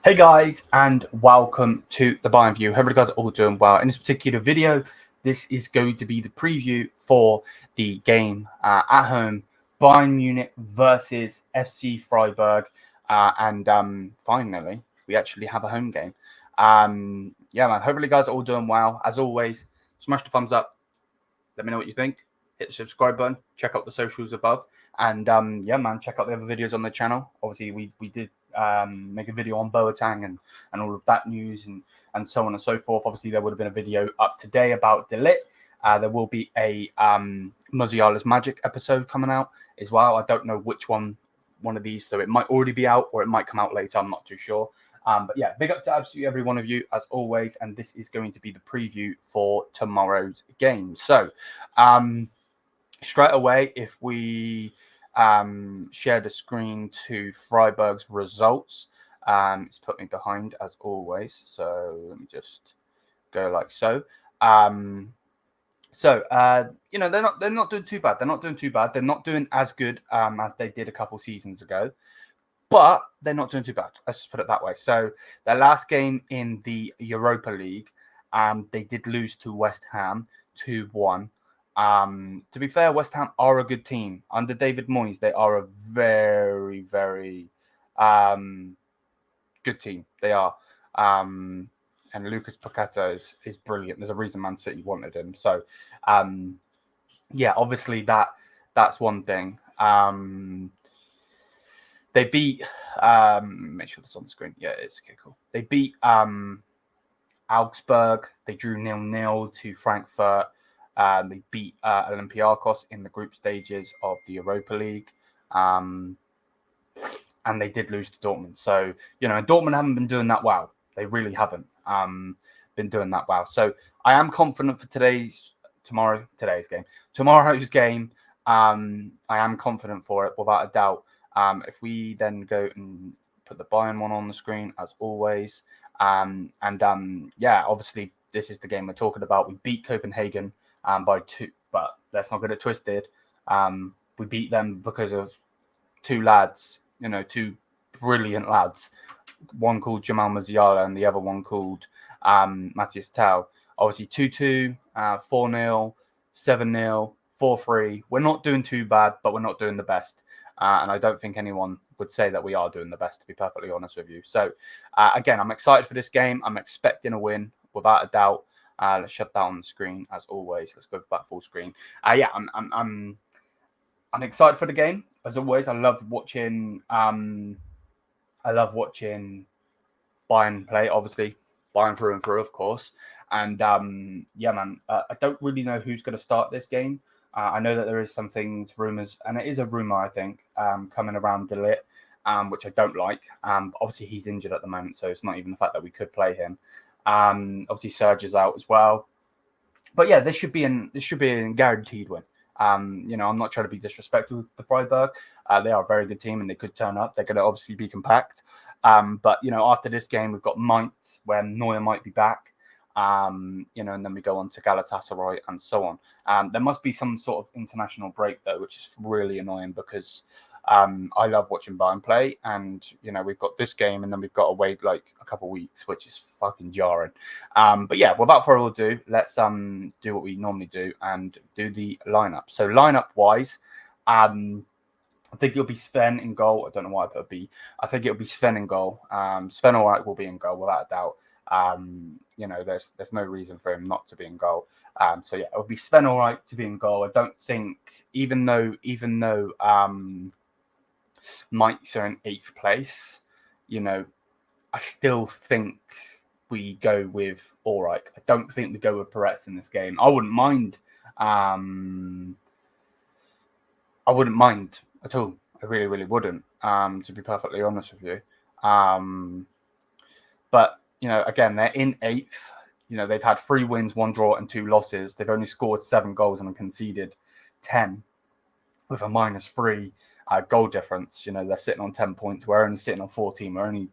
Hey guys, and welcome to the Bayern View. Hope you guys are all doing well. In this particular video, this is going to be the preview for the game at home, Bayern Munich versus FC Freiburg. Finally, we actually have a home game. Yeah, man, hopefully you guys are all doing well. As always, smash the thumbs up. Let me know what you think. Hit the subscribe button. Check out the socials above. And yeah, man, check out the other videos on the channel. Obviously, we did make a video on Boateng and all of that news and so on and so forth. Obviously, there would have been a video up today about ligt. There will be a Musiala's Magic episode coming out as well. I don't know which one of these, so it might already be out or it might come out later. I'm not too sure. But yeah, big up to absolutely every one of you as always. And this is going to be the preview for tomorrow's game. So straight away, if we share the screen to Freiburg's results, it's put me behind as always. So let me just go like so. You know, they're not doing too bad. They're not doing too bad. They're not doing as good as they did a couple seasons ago. But they're not doing too bad. Let's just put it that way. So their last game in the Europa League, they did lose to West Ham 2-1. To be fair, West Ham are a good team. Under David Moyes, they are a very, very good team. They are. And Lucas Paqueta is brilliant. There's a reason Man City wanted him. So, yeah, obviously that's one thing. They beat, make sure that's on the screen. Yeah, it's okay, cool. They beat Augsburg. They drew 0-0 to Frankfurt. They beat Olympiacos in the group stages of the Europa League. And they did lose to Dortmund. So, you know, Dortmund haven't been doing that well. They really haven't been doing that well. So I am confident for tomorrow's game. I am confident for it without a doubt. If we then go and put the Bayern one on the screen, as always. Yeah, obviously, this is the game we're talking about. We beat Copenhagen by 2, but let's not get it twisted. We beat them because of two lads, you know, two brilliant lads. One called Jamal Musiala and the other one called Matthias Tau. Obviously, 2-2, 4-0, 7-0, 4-3. We're not doing too bad, but we're not doing the best. And I don't think anyone would say that we are doing the best, to be perfectly honest with you. So, again, I'm excited for this game. I'm expecting a win, without a doubt. Let's shut that on the screen, as always. Let's go back full screen. Yeah, I'm excited for the game, as always. I love watching Bayern play, obviously. Bayern through and through, of course. And, yeah, man, I don't really know who's going to start this game. I know that there is some things, rumours, and it is a rumour, I think, coming around ligt, which I don't like. Obviously, he's injured at the moment, so it's not even the fact that we could play him. Obviously, Serge is out as well. But yeah, this should be a guaranteed win. You know, I'm not trying to be disrespectful to Freiburg. They are a very good team, and they could turn up. They're going to obviously be compact. But you know, after this game, we've got Mainz, where Neuer might be back. You know, and then we go on to Galatasaray and so on. There must be some sort of international break though, which is really annoying because I love watching Bayern play, and you know, we've got this game and then we've got to wait like a couple of weeks, which is fucking jarring. But yeah, without further ado, let's do what we normally do and do the lineup. So lineup wise, I think it'll be Sven in goal. I don't know why I put a B. I think it'll be Sven in goal. Sven Ulreich will be in goal without a doubt. You know, there's no reason for him not to be in goal. So yeah, it would be Sven Ulreich to be in goal. I don't think, even though Mainz are in 8th place, you know, I still think we go with Ulreich. I don't think we go with Peretz in this game. I wouldn't mind. I wouldn't mind at all. I really, really wouldn't. To be perfectly honest with you. But you know, again, they're in 8th. You know, they've had 3 wins, 1 draw, and 2 losses. They've only scored 7 goals and conceded 10 with a -3 goal difference. You know, they're sitting on 10 points. We're only sitting on 14. We're only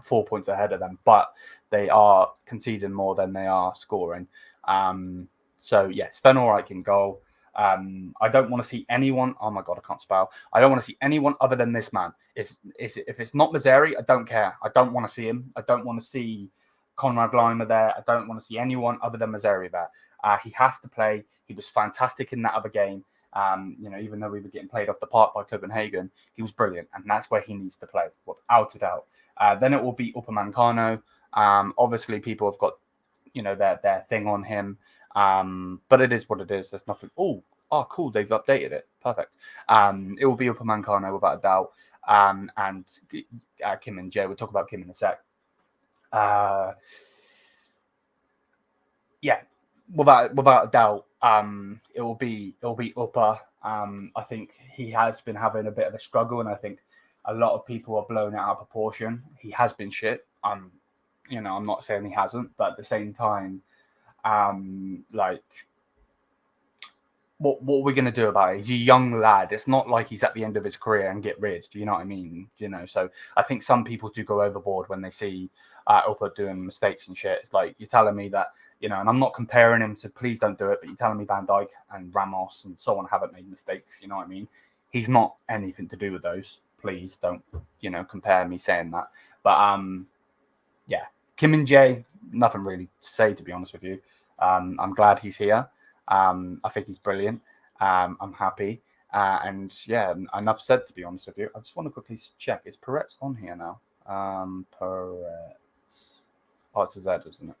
4 points ahead of them, but they are conceding more than they are scoring. So, yeah, Sven Ulreich in goal. I don't want to see anyone. Oh my god, I can't spell. I don't want to see anyone other than this man. If it's not Mazzari, I don't care. I don't want to see him. I don't want to see Conrad Lima there. I don't want to see anyone other than Mazzari there. He has to play. He was fantastic in that other game. Even though we were getting played off the park by Copenhagen, he was brilliant, and that's where he needs to play, without a doubt. Then it will be Upamecano. Obviously, people have got their thing on him. But it is what it is. There's nothing. Oh, cool. They've updated it. Perfect. It will be Upamecano without a doubt. And Kim and Jay. We'll talk about Kim in a sec. Yeah, without a doubt. It will be Upa. I think he has been having a bit of a struggle, and I think a lot of people are blowing it out of proportion. He has been shit. I'm not saying he hasn't, but at the same time, what are we going to do about it? He's a young lad. It's not like he's at the end of his career and get rid. Do you know what I mean? So I think some people do go overboard when they see Upa doing mistakes and shit. It's like, you're telling me that, and I'm not comparing him, so please don't do it, but you're telling me Van Dijk and Ramos and so on haven't made mistakes. You know what I mean? He's not anything to do with those. Please don't, compare me saying that. But, yeah, Kim and Jay, nothing really to say, to be honest with you. I'm glad he's here. I think he's brilliant. I'm happy. And yeah, enough said, to be honest with you. I just want to quickly check. Is Peretz on here now? Peretz. Oh, it's a Z, isn't it?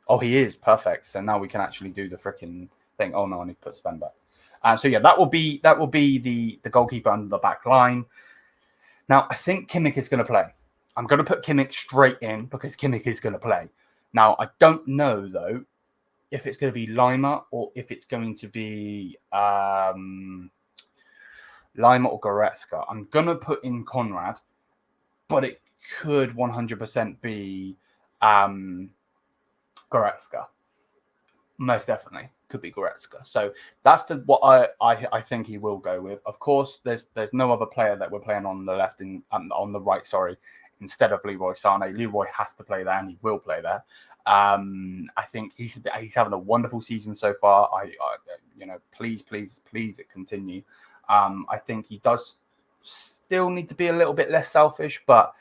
Oh, he is. Perfect. So now we can actually do the freaking thing. Oh, no, I need to put Sven back. So yeah, that will be the goalkeeper under the back line. Now, I think Kimmich is going to play. I'm going to put Kimmich straight in because Kimmich is going to play. Now, I don't know, though, if it's going to be Lima or if it's going to be Lima or Goretzka. I'm going to put in Conrad, but it could 100% be Goretzka. Most definitely could be Goretzka. So that's what I think he will go with. Of course, there's no other player that we're playing on the left and on the right. Sorry, instead of Leroy Sané. Leroy has to play there, and he will play there. I think he's having a wonderful season so far. Please it continue. I think he does still need to be a little bit less selfish, but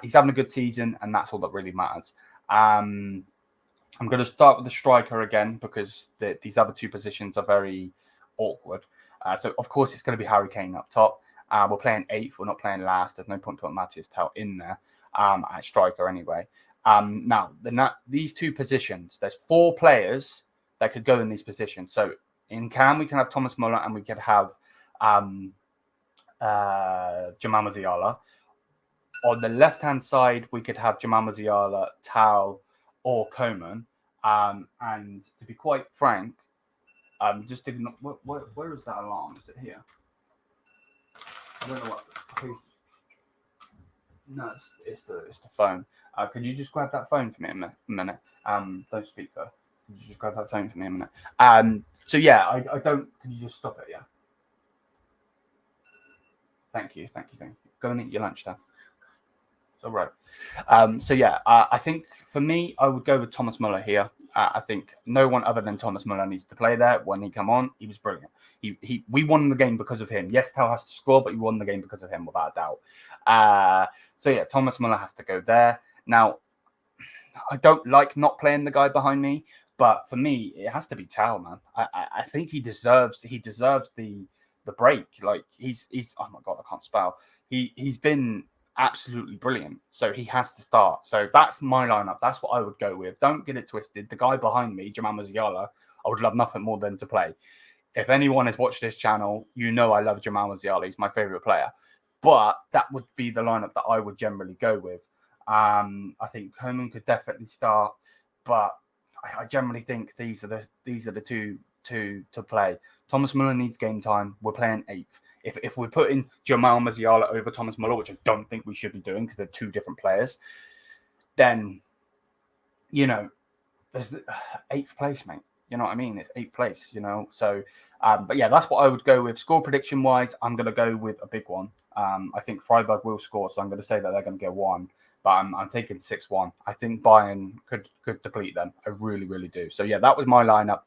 he's having a good season, and that's all that really matters. I'm going to start with the striker again because these other two positions are very awkward. So, of course, it's going to be Harry Kane up top. We're playing 8th. We're not playing last. There's no point putting Matthijs in there at striker anyway. Now, these two positions, there's 4 players that could go in these positions. So, in Cam, we can have Thomas Muller and we could have Jamal Musiala. On the left-hand side, we could have Jamal Musiala, Tau, or Coman. And to be where is that alarm? Is it here? I don't know what. Please. No, it's the phone. Could you just grab that phone for me a minute? Don't speak though. Could you just grab that phone for me a minute? So yeah, I don't. Can you just stop it? Yeah. Thank you. Go and eat your lunch now. All right. So yeah, I think for me, I would go with Thomas Muller here. I think no one other than Thomas Muller needs to play there. When he came on, he was brilliant. We won the game because of him. Yes, Tau has to score, but we won the game because of him, without a doubt. So yeah, Thomas Muller has to go there. Now, I don't like not playing the guy behind me, but for me, it has to be Tau, man. I think he deserves the break. Like he's oh my god, I can't spell. He's been absolutely brilliant, so he has to start. So that's my lineup. That's what I would go with. Don't get it twisted. The guy behind me, Jamal Musiala, I would love nothing more than to play. If anyone has watched this channel, you know I love Jamal Musiala. He's my favorite player. But that would be the lineup that I would generally go with. I think Coman could definitely start, but I generally think these are the two to play. Thomas Muller needs game time. We're playing 8th. If we're putting Jamal Musiala over Thomas Muller, which I don't think we should be doing because they're 2 different players, then, there's 8th place, mate. You know what I mean? It's 8th place, So, but yeah, that's what I would go with. Score prediction-wise, I'm going to go with a big one. I think Freiburg will score, so I'm going to say that they're going to get 1. But I'm thinking 6-1. I think Bayern could deplete them. I really, really do. So, yeah, that was my lineup.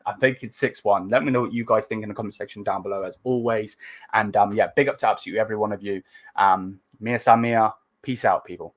I'm thinking 6-1. Let me know what you guys think in the comment section down below, as always. And yeah, big up to absolutely every one of you. Mia Samia. Peace out, people.